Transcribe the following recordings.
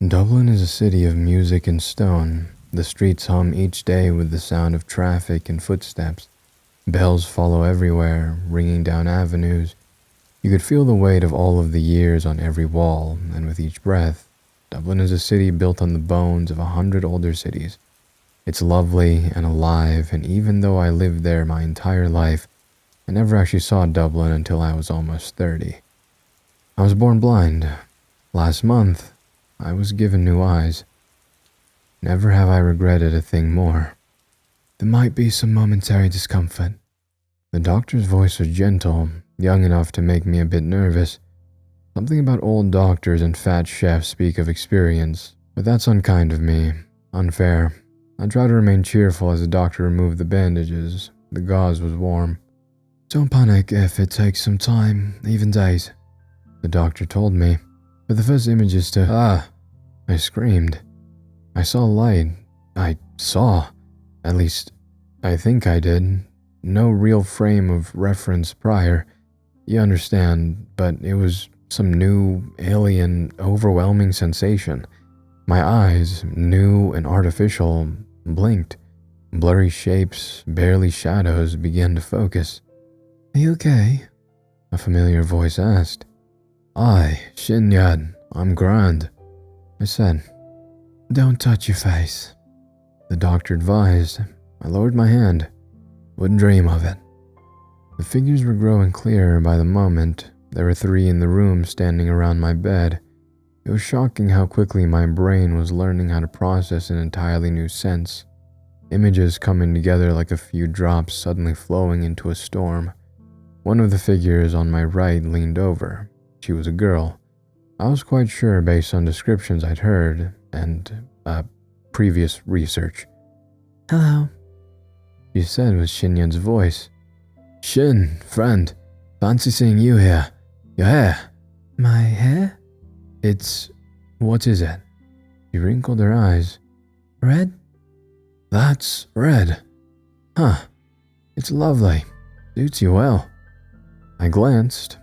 Dublin is a city of music and stone. The streets hum each day with the sound of traffic and footsteps. Bells follow everywhere, ringing down avenues. You could feel the weight of all of the years on every wall, and with each breath, Dublin is a city built on the bones of 100 older cities. It's lovely and alive, and even though I lived there my entire life, I never actually saw Dublin until I was almost 30. I was born blind. Last month, I was given new eyes. Never have I regretted a thing more. There might be some momentary discomfort. The doctor's voice was gentle, young enough to make me a bit nervous. Something about old doctors and fat chefs speak of experience, but that's unkind of me, unfair. I tried to remain cheerful as the doctor removed the bandages. The gauze was warm. Don't panic if it takes some time, even days, the doctor told me. But the first images I screamed. I saw light. At least, I think I did. No real frame of reference prior. You understand, but it was some new, alien, overwhelming sensation. My eyes, new and artificial, blinked. Blurry shapes, barely shadows, began to focus. Are you okay? A familiar voice asked. Aye, Shinyad, I'm grand, I said. Don't touch your face, the doctor advised. I lowered my hand. Wouldn't dream of it. The figures were growing clearer by the moment. There were 3 in the room standing around my bed. It was shocking how quickly my brain was learning how to process an entirely new sense. Images coming together like a few drops suddenly flowing into a storm. One of the figures on my right leaned over. She was a girl. I was quite sure based on descriptions I'd heard and previous research. Hello, she said with Shinyad's voice. Shin, friend, fancy seeing you here. Your hair. My hair? What is it? She wrinkled her eyes. Red? That's red. Huh, it's lovely. Suits you well. I glanced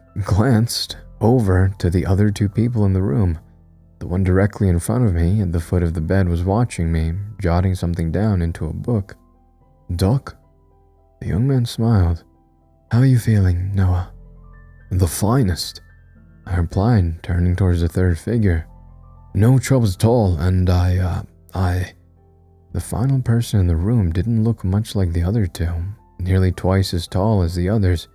over to the other 2 people in the room. The one directly in front of me at the foot of the bed was watching me, jotting something down into a book. Doc? The young man smiled. How are you feeling, Noah? The finest, I replied, turning towards the 3rd figure. No troubles at all, and I... The final person in the room didn't look much like the other 2, nearly twice as tall as the others,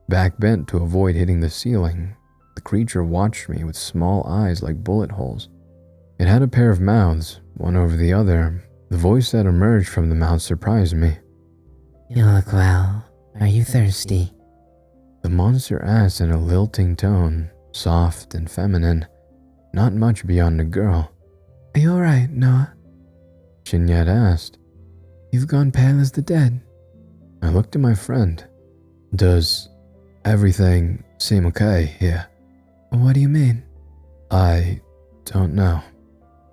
back bent to avoid hitting the ceiling. The creature watched me with small eyes like bullet holes. It had a pair of mouths, one over the other. The voice that emerged from the mouth surprised me. You look well. Are you thirsty? The monster asked in a lilting tone, soft and feminine, not much beyond a girl. Are you alright, Noah? Shinyad asked. You've gone pale as the dead. I looked at my friend. Does everything seem okay here? What do you mean? I don't know,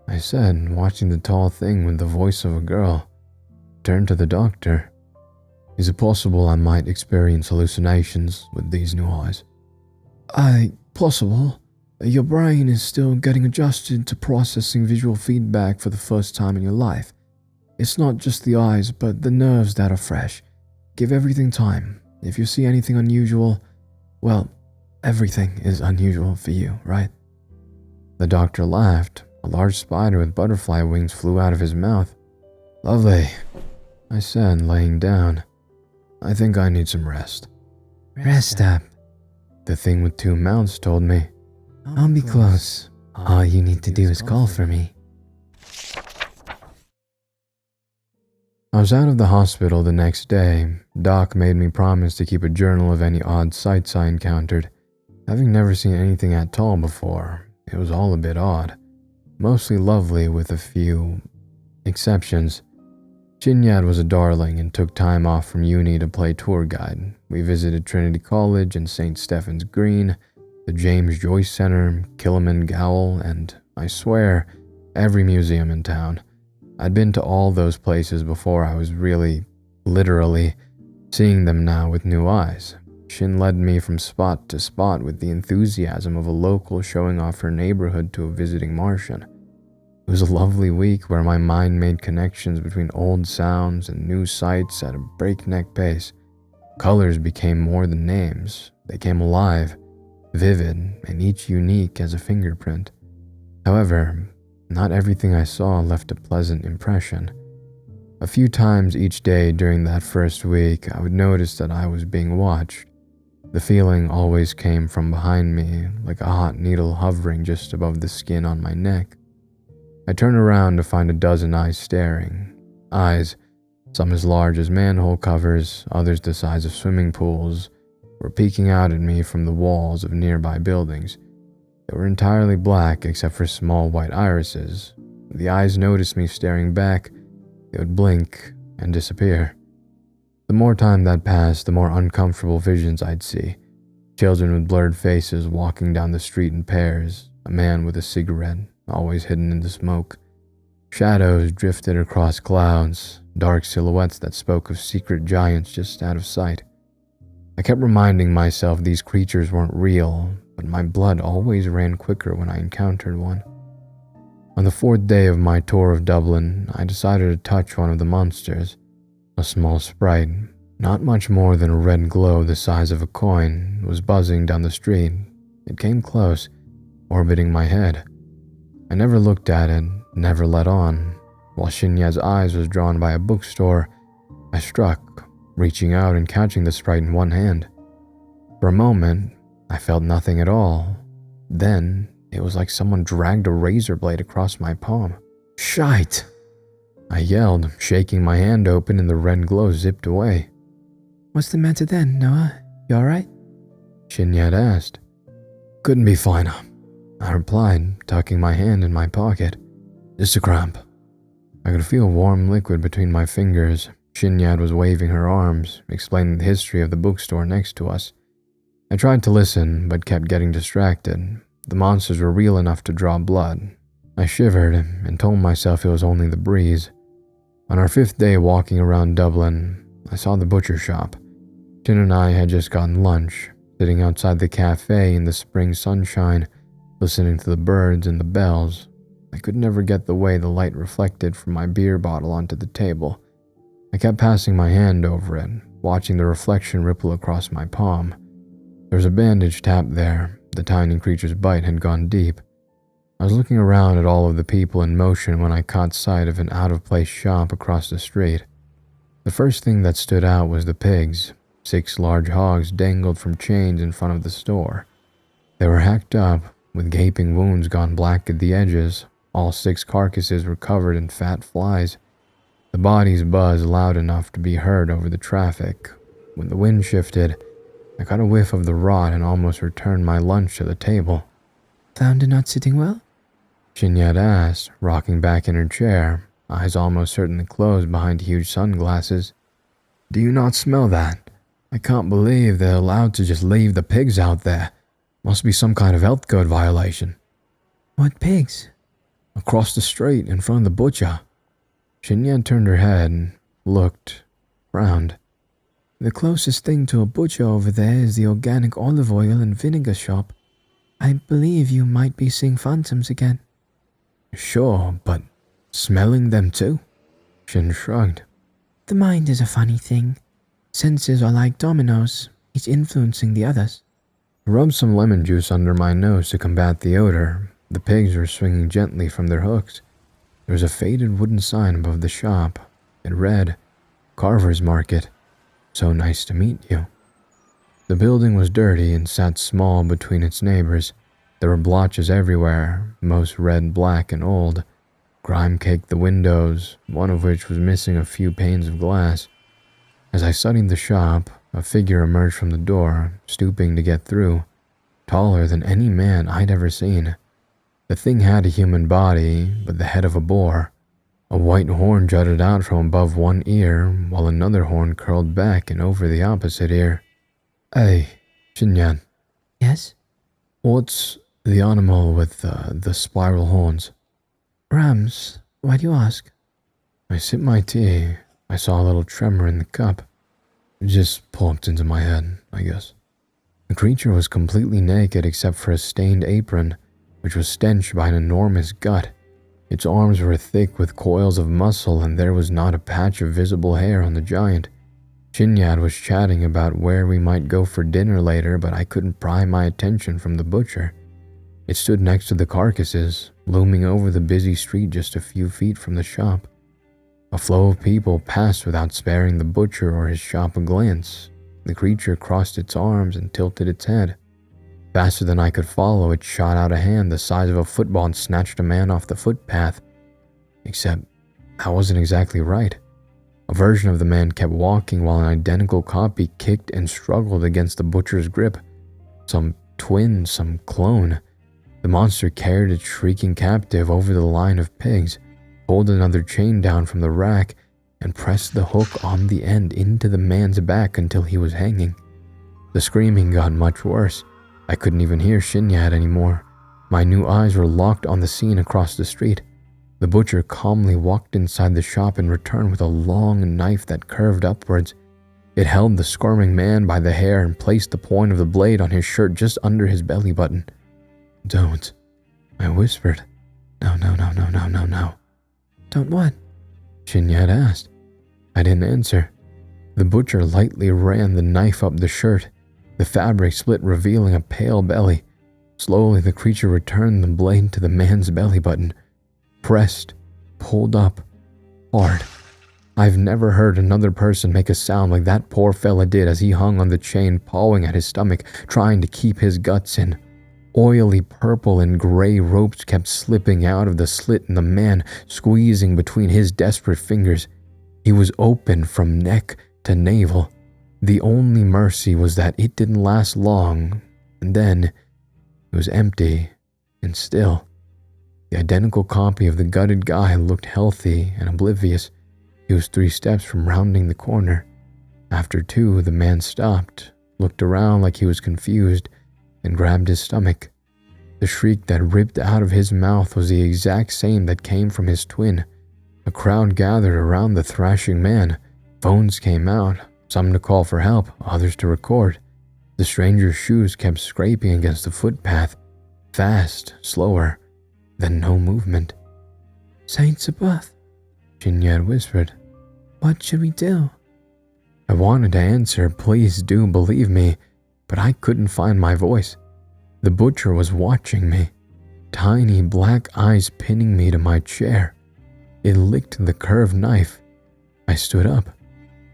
I said, watching the tall thing with the voice of a girl. Turned to the doctor. Is it possible I might experience hallucinations with these new eyes? Possible. Your brain is still getting adjusted to processing visual feedback for the first time in your life. It's not just the eyes, but the nerves that are fresh. Give everything time. If you see anything unusual, well, everything is unusual for you, right? The doctor laughed. A large spider with butterfly wings flew out of his mouth. Lovely, I said, laying down. I think I need some rest. Rest up, the thing with 2 mouths told me. I'll be close. All you need to do is call for me. I was out of the hospital the next day. Doc made me promise to keep a journal of any odd sights I encountered. Having never seen anything at all before, it was all a bit odd. Mostly lovely with a few exceptions. Shinyad was a darling and took time off from uni to play tour guide. We visited Trinity College and St. Stephen's Green, the James Joyce Center, Kilimanjaro, and, I swear, every museum in town. I'd been to all those places before I was really, literally, seeing them now with new eyes. Shin led me from spot to spot with the enthusiasm of a local showing off her neighborhood to a visiting Martian. It was a lovely week where my mind made connections between old sounds and new sights at a breakneck pace. Colors became more than names. They came alive, vivid, and each unique as a fingerprint. However, not everything I saw left a pleasant impression. A few times each day during that first week, I would notice that I was being watched. The feeling always came from behind me, like a hot needle hovering just above the skin on my neck. I turned around to find a dozen eyes staring. Eyes, some as large as manhole covers, others the size of swimming pools, were peeking out at me from the walls of nearby buildings. They were entirely black except for small white irises. When the eyes noticed me staring back, they would blink and disappear. The more time that passed, the more uncomfortable visions I'd see. Children with blurred faces walking down the street in pairs, a man with a cigarette, always hidden in the smoke. Shadows drifted across clouds, dark silhouettes that spoke of secret giants just out of sight. I kept reminding myself these creatures weren't real, but my blood always ran quicker when I encountered one. On the fourth day of my tour of Dublin, I decided to touch one of the monsters. A small sprite, not much more than a red glow the size of a coin, was buzzing down the street. It came close, orbiting my head. I never looked at it, never let on. While Shinyad's eyes was drawn by a bookstore, I struck, reaching out and catching the sprite in one hand. For a moment, I felt nothing at all. Then, it was like someone dragged a razor blade across my palm. Shite! I yelled, shaking my hand open and the red glow zipped away. What's the matter then, Noah? You alright? Shinyad asked. Couldn't be finer, I replied, tucking my hand in my pocket. Just a cramp. I could feel warm liquid between my fingers. Shinyad was waving her arms, explaining the history of the bookstore next to us. I tried to listen, but kept getting distracted. The monsters were real enough to draw blood. I shivered and told myself it was only the breeze. On our fifth day walking around Dublin, I saw the butcher shop. Tin and I had just gotten lunch, sitting outside the cafe in the spring sunshine, listening to the birds and the bells. I could never get the way the light reflected from my beer bottle onto the table. I kept passing my hand over it, watching the reflection ripple across my palm. There was a bandage tapped there. The tiny creature's bite had gone deep. I was looking around at all of the people in motion when I caught sight of an out-of-place shop across the street. The first thing that stood out was the pigs. 6 large hogs dangled from chains in front of the store. They were hacked up, with gaping wounds gone black at the edges. All 6 carcasses were covered in fat flies. The bodies buzzed loud enough to be heard over the traffic. When the wind shifted, I caught a whiff of the rot and almost returned my lunch to the table. Found it not sitting well? Shinyad asked, rocking back in her chair, eyes almost certainly closed behind huge sunglasses. Do you not smell that? I can't believe they're allowed to just leave the pigs out there. Must be some kind of health code violation. What pigs? Across the street, in front of the butcher. Shinyad turned her head, looked, frowned. The closest thing to a butcher over there is the organic olive oil and vinegar shop. I believe you might be seeing phantoms again. Sure, but smelling them too? Shin shrugged. The mind is a funny thing. Senses are like dominoes, each influencing the others. I rubbed some lemon juice under my nose to combat the odor. The pigs were swinging gently from their hooks. There was a faded wooden sign above the shop. It read, Carver's Market. So nice to meet you. The building was dirty and sat small between its neighbors. There were blotches everywhere, most red, black, and old. Grime caked the windows, one of which was missing a few panes of glass. As I studied the shop, a figure emerged from the door, stooping to get through, taller than any man I'd ever seen. The thing had a human body, but the head of a boar. A white horn jutted out from above one ear, while another horn curled back and over the opposite ear. Hey, Shinyan. Yes? What's the animal with the spiral horns? Rams. Why do you ask? I sipped my tea. I saw a little tremor in the cup. It just popped into my head, I guess. The creature was completely naked except for a stained apron, which was stenched by an enormous gut. Its arms were thick with coils of muscle, and there was not a patch of visible hair on the giant. Shinyad was chatting about where we might go for dinner later, but I couldn't pry my attention from the butcher. It stood next to the carcasses, looming over the busy street just a few feet from the shop. A flow of people passed without sparing the butcher or his shop a glance. The creature crossed its arms and tilted its head. Faster than I could follow, it shot out a hand the size of a football and snatched a man off the footpath. Except, I wasn't exactly right. A version of the man kept walking while an identical copy kicked and struggled against the butcher's grip. Some twin, some clone. The monster carried its shrieking captive over the line of pigs, pulled another chain down from the rack, and pressed the hook on the end into the man's back until he was hanging. The screaming got much worse. I couldn't even hear Shinyad anymore. My new eyes were locked on the scene across the street. The butcher calmly walked inside the shop and returned with a long knife that curved upwards. It held the squirming man by the hair and placed the point of the blade on his shirt just under his belly button. "Don't," I whispered. "No, no, no, no, no, no, no." "Don't what?" Shinyad asked. I didn't answer. The butcher lightly ran the knife up the shirt. The fabric split, revealing a pale belly. Slowly, the creature returned the blade to the man's belly button. Pressed, pulled up, hard. I've never heard another person make a sound like that poor fella did as he hung on the chain, pawing at his stomach, trying to keep his guts in. Oily purple and gray ropes kept slipping out of the slit in the man, squeezing between his desperate fingers. He was open from neck to navel. The only mercy was that it didn't last long, and then it was empty and still. The identical copy of the gutted guy looked healthy and oblivious. He was 3 steps from rounding the corner. After 2, the man stopped, looked around like he was confused, and grabbed his stomach. The shriek that ripped out of his mouth was the exact same that came from his twin. A crowd gathered around the thrashing man. Phones came out, some to call for help, others to record. The stranger's shoes kept scraping against the footpath, fast, slower, then no movement. "Saints above," Shinyad whispered. "What should we do?" I wanted to answer, "Please do believe me," but I couldn't find my voice. The butcher was watching me, tiny black eyes pinning me to my chair. It licked the curved knife. I stood up.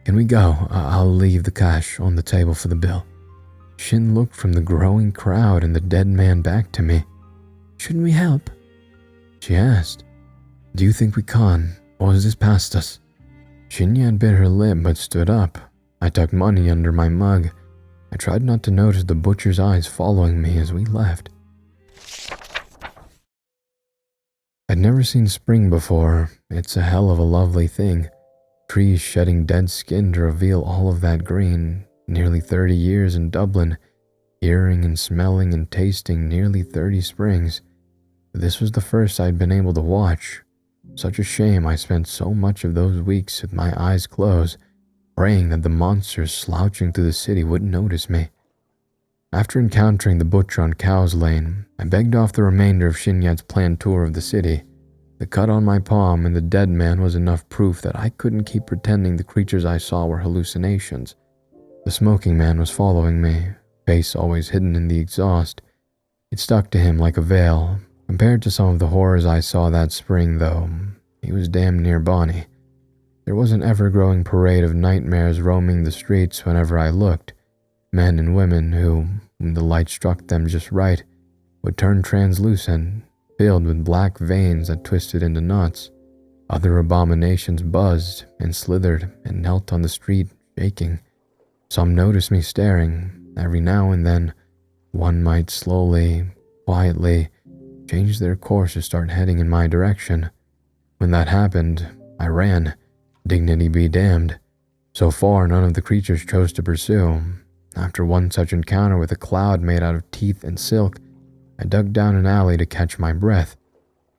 "Can we go? I'll leave the cash on the table for the bill." Shin looked from the growing crowd and the dead man back to me. "Shouldn't we help?" She asked. "Do you think we can, or is this past us?" Shinyad bit her lip but stood up. I tucked money under my mug. I tried not to notice the butcher's eyes following me as we left. I'd never seen spring before. It's a hell of a lovely thing. Trees shedding dead skin to reveal all of that green. Nearly 30 years in Dublin, hearing and smelling and tasting nearly 30 springs. This was the first I'd been able to watch. Such a shame I spent so much of those weeks with my eyes closed, praying that the monsters slouching through the city wouldn't notice me. After encountering the butcher on Cow's Lane, I begged off the remainder of Shinyad's planned tour of the city. The cut on my palm and the dead man was enough proof that I couldn't keep pretending the creatures I saw were hallucinations. The smoking man was following me, face always hidden in the exhaust. It stuck to him like a veil. Compared to some of the horrors I saw that spring, though, he was damn near bonny. There was an ever-growing parade of nightmares roaming the streets whenever I looked. Men and women who, when the light struck them just right, would turn translucent, filled with black veins that twisted into knots. Other abominations buzzed and slithered and knelt on the street, shaking. Some noticed me staring. Every now and then, one might slowly, quietly, change their course to start heading in my direction. When that happened, I ran. Dignity be damned. So far, none of the creatures chose to pursue. After one such encounter with a cloud made out of teeth and silk, I dug down an alley to catch my breath.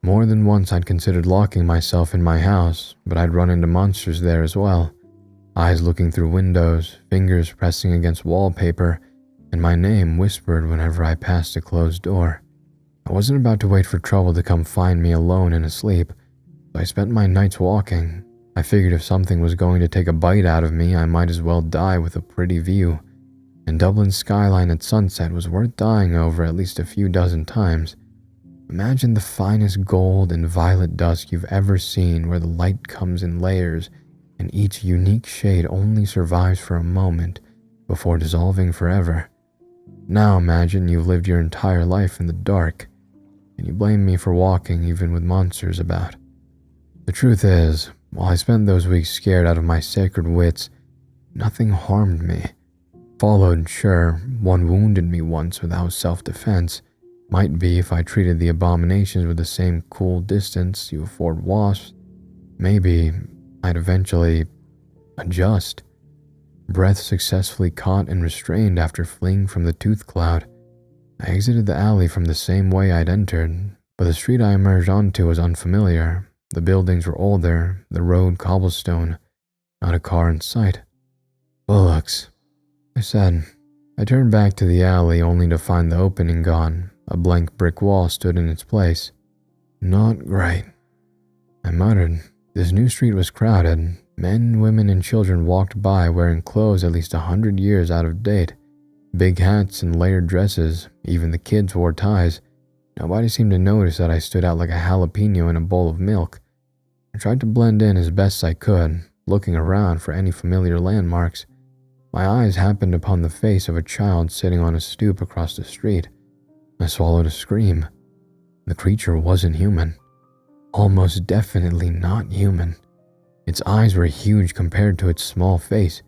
More than once I'd considered locking myself in my house, but I'd run into monsters there as well. Eyes looking through windows, fingers pressing against wallpaper, and my name whispered whenever I passed a closed door. I wasn't about to wait for trouble to come find me alone and asleep, so I spent my nights walking. I figured if something was going to take a bite out of me, I might as well die with a pretty view. And Dublin's skyline at sunset was worth dying over at least a few dozen times. Imagine the finest gold and violet dusk you've ever seen, where the light comes in layers and each unique shade only survives for a moment before dissolving forever. Now imagine you've lived your entire life in the dark, and you blame me for walking even with monsters about. The truth is, while I spent those weeks scared out of my sacred wits, nothing harmed me. Followed, sure, one wounded me once without self-defense. Might be if I treated the abominations with the same cool distance you afford wasps, maybe I'd eventually adjust. Breath successfully caught and restrained after fleeing from the tooth cloud, I exited the alley from the same way I'd entered, but the street I emerged onto was unfamiliar. The buildings were older, the road cobblestone, not a car in sight. "Bullocks," I said. I turned back to the alley only to find the opening gone. A blank brick wall stood in its place. "Not great," I muttered. This new street was crowded. Men, women, and children walked by wearing clothes at least 100 years out of date. Big hats and layered dresses, even the kids wore ties. Nobody seemed to notice that I stood out like a jalapeno in a bowl of milk. I tried to blend in as best I could, looking around for any familiar landmarks. My eyes happened upon the face of a child sitting on a stoop across the street. I swallowed a scream. The creature wasn't human. Almost definitely not human. Its eyes were huge compared to its small face.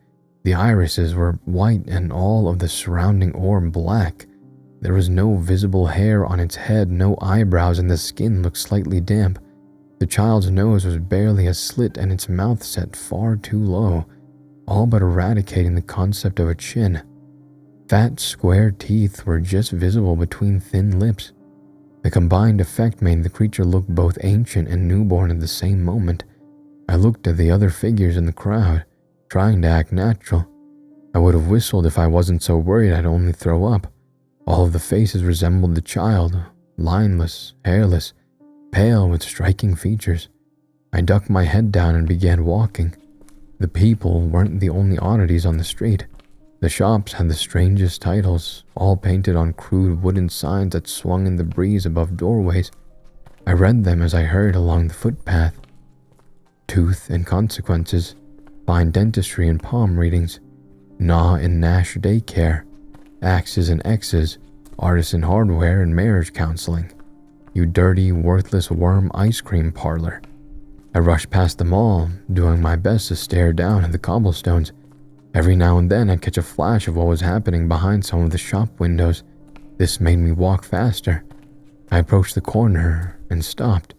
The irises were white and all of the surrounding orb black. There was no visible hair on its head, no eyebrows, and the skin looked slightly damp. The child's nose was barely a slit and its mouth set far too low, all but eradicating the concept of a chin. Fat, square teeth were just visible between thin lips. The combined effect made the creature look both ancient and newborn at the same moment. I looked at the other figures in the crowd, trying to act natural. I would have whistled if I wasn't so worried I'd only throw up. All of the faces resembled the child, lineless, hairless, pale with striking features. I ducked my head down and began walking. The people weren't the only oddities on the street. The shops had the strangest titles, all painted on crude wooden signs that swung in the breeze above doorways. I read them as I hurried along the footpath. Tooth and consequences, fine dentistry and palm readings, Gnaw and Nash daycare, Axes and X's, artisan hardware and marriage counseling. You dirty, worthless worm ice cream parlor. I rushed past them all, doing my best to stare down at the cobblestones. Every now and then I'd catch a flash of what was happening behind some of the shop windows. This made me walk faster. I approached the corner and stopped.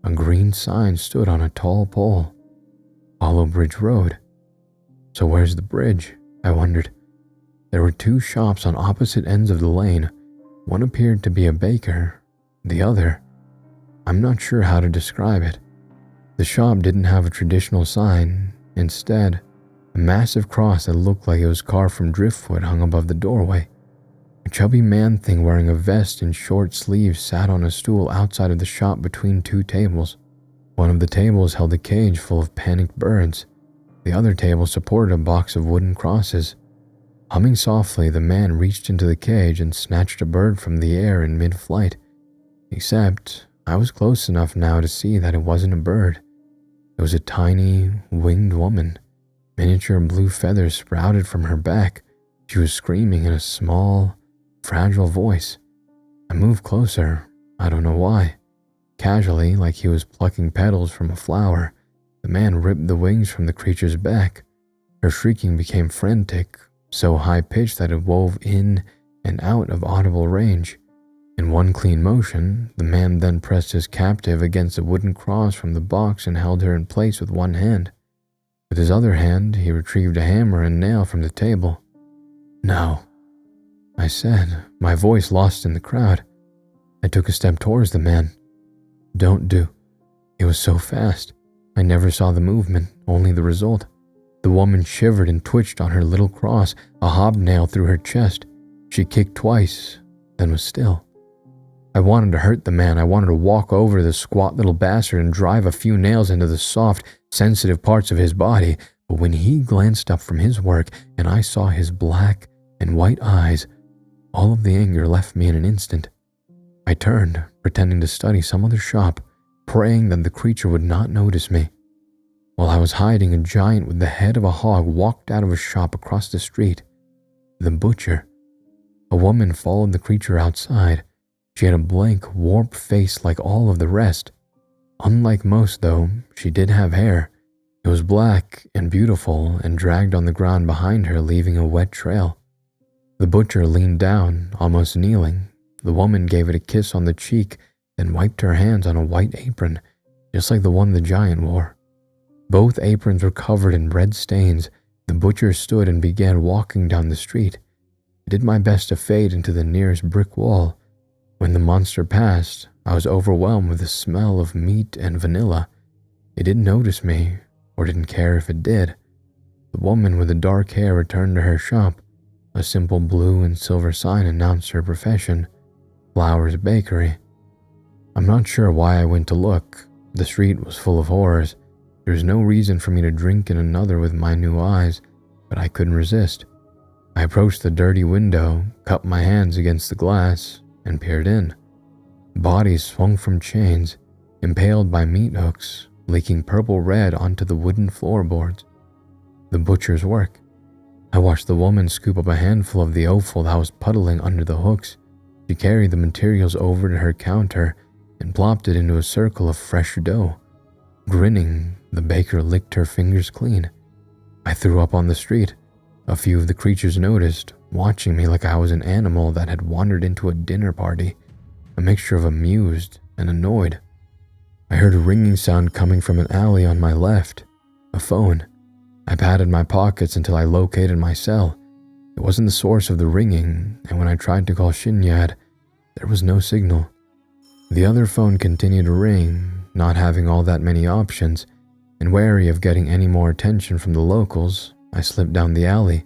A green sign stood on a tall pole. Hollow Bridge Road. So where's the bridge? I wondered. There were two shops on opposite ends of the lane. One appeared to be a baker. The other, I'm not sure how to describe it. The shop didn't have a traditional sign. Instead, a massive cross that looked like it was carved from driftwood hung above the doorway. A chubby man-thing wearing a vest and short sleeves sat on a stool outside of the shop between two tables. One of the tables held a cage full of panicked birds. The other table supported a box of wooden crosses. Humming softly, the man reached into the cage and snatched a bird from the air in mid-flight. Except, I was close enough now to see that it wasn't a bird. It was a tiny, winged woman. Miniature blue feathers sprouted from her back. She was screaming in a small, fragile voice. I moved closer, I don't know why. Casually, like he was plucking petals from a flower, the man ripped the wings from the creature's back. Her shrieking became frantic, so high-pitched that it wove in and out of audible range. In one clean motion, the man then pressed his captive against a wooden cross from the box and held her in place with one hand. With his other hand, he retrieved a hammer and nail from the table. "No," I said, my voice lost in the crowd. I took a step towards the man. "Don't do." It was so fast. I never saw the movement, only the result. The woman shivered and twitched on her little cross, a hobnail through her chest. She kicked twice, then was still. I wanted to hurt the man. I wanted to walk over to the squat little bastard and drive a few nails into the soft, sensitive parts of his body. But when he glanced up from his work and I saw his black and white eyes, all of the anger left me in an instant. I turned, pretending to study some other shop, praying that the creature would not notice me. While I was hiding, a giant with the head of a hog walked out of a shop across the street. The butcher. A woman followed the creature outside. She had a blank, warped face like all of the rest. Unlike most, though, she did have hair. It was black and beautiful and dragged on the ground behind her, leaving a wet trail. The butcher leaned down, almost kneeling. The woman gave it a kiss on the cheek, then wiped her hands on a white apron, just like the one the giant wore. Both aprons were covered in red stains. The butcher stood and began walking down the street. I did my best to fade into the nearest brick wall. When the monster passed, I was overwhelmed with the smell of meat and vanilla. It didn't notice me, or didn't care if it did. The woman with the dark hair returned to her shop. A simple blue and silver sign announced her profession, Flowers Bakery. I'm not sure why I went to look. The street was full of horrors. There was no reason for me to drink in another with my new eyes, but I couldn't resist. I approached the dirty window, cupped my hands against the glass, and peered in. Bodies swung from chains, impaled by meat hooks, leaking purple red onto the wooden floorboards. The butcher's work. I watched the woman scoop up a handful of the offal that was puddling under the hooks. She carried the materials over to her counter and plopped it into a circle of fresh dough. Grinning, the baker licked her fingers clean. I threw up on the street. A few of the creatures noticed, watching me like I was an animal that had wandered into a dinner party, a mixture of amused and annoyed. I heard a ringing sound coming from an alley on my left, a phone. I patted my pockets until I located my cell. It wasn't the source of the ringing, and when I tried to call Shinyad, there was no signal. The other phone continued to ring, not having all that many options, and wary of getting any more attention from the locals, I slipped down the alley.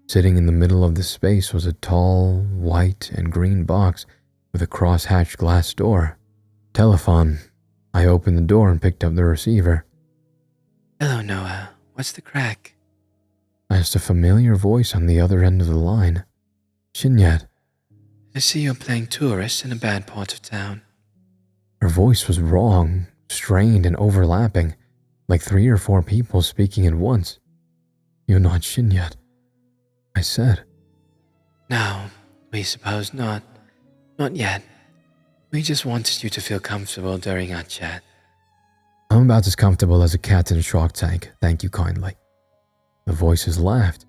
Sitting in the middle of the space was a tall, white and green box with a cross-hatched glass door. Telephone. I opened the door and picked up the receiver. Hello, Noah. What's the crack? I asked a familiar voice on the other end of the line. Shinyat. I see you're playing tourist in a bad part of town. Her voice was wrong, strained and overlapping, like 3 or 4 people speaking at once. You're not Shinyat, I said. No, we suppose not. Not yet. We just wanted you to feel comfortable during our chat. I'm about as comfortable as a cat in a shark tank, thank you kindly. The voices laughed.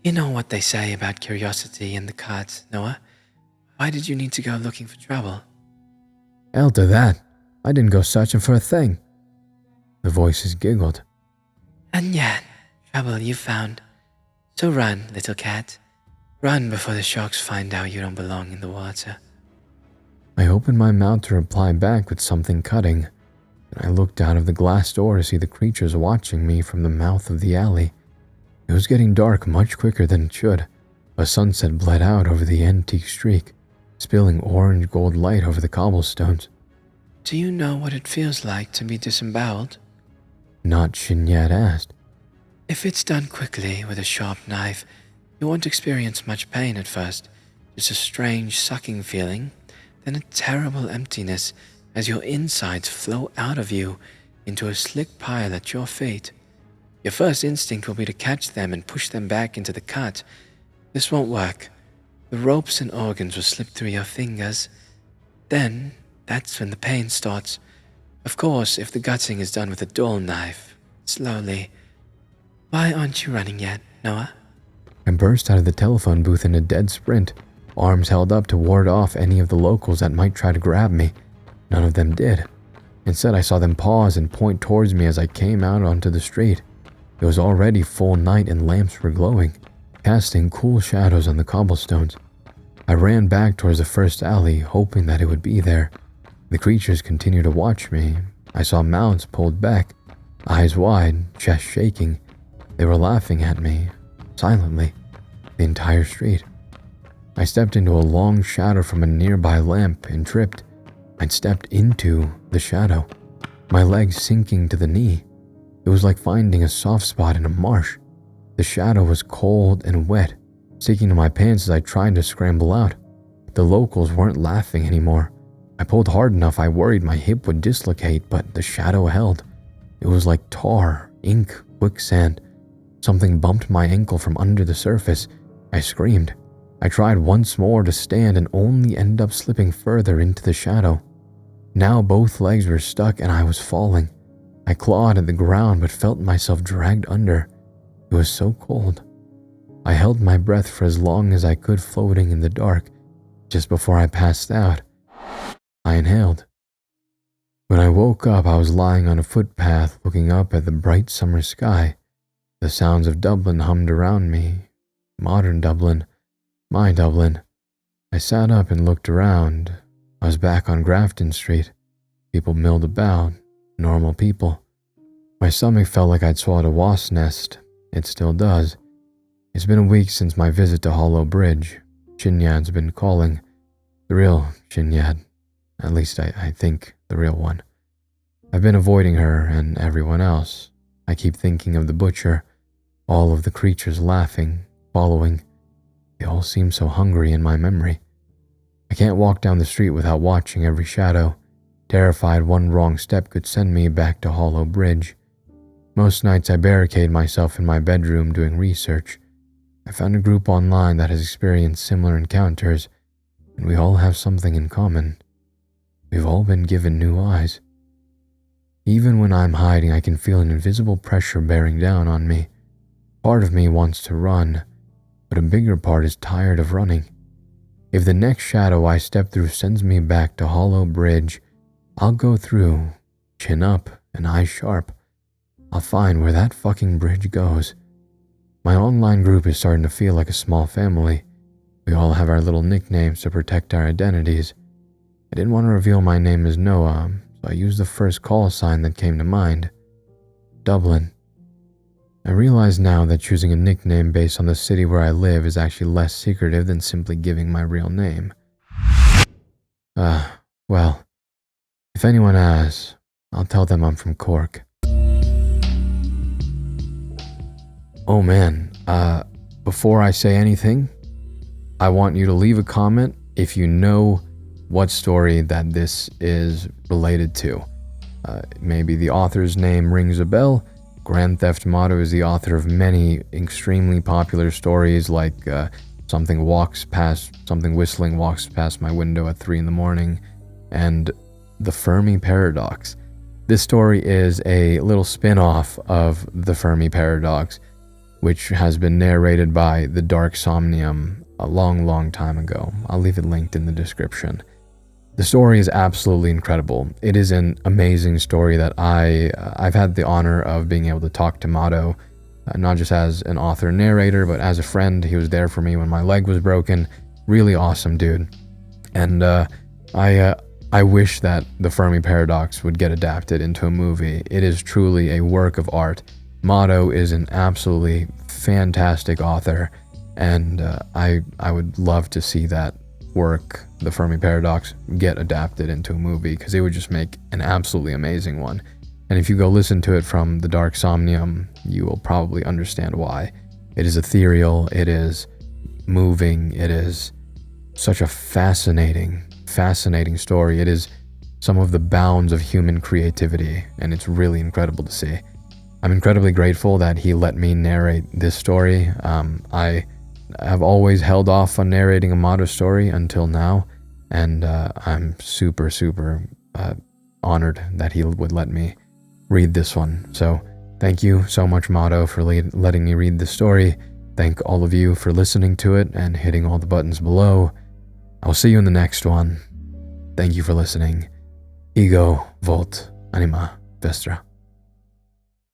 You know what they say about curiosity in the cards, Noah? Why did you need to go looking for trouble? Hell to that. I didn't go searching for a thing. The voices giggled. And yet, trouble you found. So run, little cat. Run before the sharks find out you don't belong in the water. I opened my mouth to reply back with something cutting, and I looked out of the glass door to see the creatures watching me from the mouth of the alley. It was getting dark much quicker than it should. A sunset bled out over the antique streak, spilling orange gold light over the cobblestones. Do you know what it feels like to be disemboweled? Not Shinyat asked. If it's done quickly with a sharp knife, you won't experience much pain at first, just a strange sucking feeling, then a terrible emptiness as your insides flow out of you into a slick pile at your feet. Your first instinct will be to catch them and push them back into the cut. This won't work. The ropes and organs will slip through your fingers. Then, that's when the pain starts. Of course, if the gutting is done with a dull knife, slowly. Why aren't you running yet, Noah? I burst out of the telephone booth in a dead sprint, arms held up to ward off any of the locals that might try to grab me. None of them did. Instead, I saw them pause and point towards me as I came out onto the street. It was already full night and lamps were glowing, casting cool shadows on the cobblestones. I ran back towards the first alley, hoping that it would be there. The creatures continued to watch me. I saw mouths pulled back, eyes wide, chest shaking. They were laughing at me, silently, the entire street. I stepped into a long shadow from a nearby lamp and tripped. I'd stepped into the shadow, my legs sinking to the knee. It was like finding a soft spot in a marsh. The shadow was cold and wet, sticking to my pants as I tried to scramble out. The locals weren't laughing anymore. I pulled hard enough I worried my hip would dislocate, but the shadow held. It was like tar, ink, quicksand. Something bumped my ankle from under the surface. I screamed. I tried once more to stand and only ended up slipping further into the shadow. Now both legs were stuck and I was falling. I clawed at the ground but felt myself dragged under. It was so cold. I held my breath for as long as I could, floating in the dark. Just before I passed out, I inhaled. When I woke up, I was lying on a footpath looking up at the bright summer sky. The sounds of Dublin hummed around me. Modern Dublin. My Dublin. I sat up and looked around. I was back on Grafton Street. People milled about. Normal people. My stomach felt like I'd swallowed a wasp's nest. It still does. It's been a week since my visit to Hollow Bridge. Shinyad's been calling. The real Shinyad. At least I think the real one. I've been avoiding her and everyone else. I keep thinking of the butcher. All of the creatures laughing, following. They all seem so hungry in my memory. I can't walk down the street without watching every shadow. Terrified one wrong step could send me back to Hollow Bridge. Most nights I barricade myself in my bedroom doing research. I found a group online that has experienced similar encounters, and we all have something in common. We've all been given new eyes. Even when I'm hiding, I can feel an invisible pressure bearing down on me. Part of me wants to run, but a bigger part is tired of running. If the next shadow I step through sends me back to Hollow Bridge, I'll go through, chin up and eyes sharp. I'll find where that fucking bridge goes. My online group is starting to feel like a small family. We all have our little nicknames to protect our identities. I didn't want to reveal my name as Noah, so I used the first call sign that came to mind. Dublin. I realize now that choosing a nickname based on the city where I live is actually less secretive than simply giving my real name. Well, if anyone asks, I'll tell them I'm from Cork. Oh man, before I say anything, I want you to leave a comment if you know what story that this is related to. Maybe the author's name rings a bell. Grand Theft Auto is the author of many extremely popular stories like Something Whistling Walks Past My Window at 3 a.m. and The Fermi Paradox. This story is a little spin-off of The Fermi Paradox, which has been narrated by the Dark Somnium a long time ago. I'll leave it linked in the description. The story is absolutely incredible. It is an amazing story that I've had the honor of being able to talk to Motto, not just as an author narrator, but as a friend. He was there for me when my leg was broken. Really awesome dude. And I wish that the Fermi Paradox would get adapted into a movie. It is truly a work of art. Motto is an absolutely fantastic author, and I would love to see that work, the Fermi Paradox, get adapted into a movie, because it would just make an absolutely amazing one. And if you go listen to it from the Dark Somnium, you will probably understand why. It is ethereal, it is moving, it is such a fascinating story. It is some of the bounds of human creativity, and it's really incredible to see. I'm incredibly grateful that he let me narrate this story. I have always held off on narrating a Motto story until now, and I'm super honored that he would let me read this one. So thank you so much, Motto, for letting me read this story. Thank all of you for listening to it and hitting all the buttons below. I'll see you in the next one. Thank you for listening. Ego Volt Anima Vestra.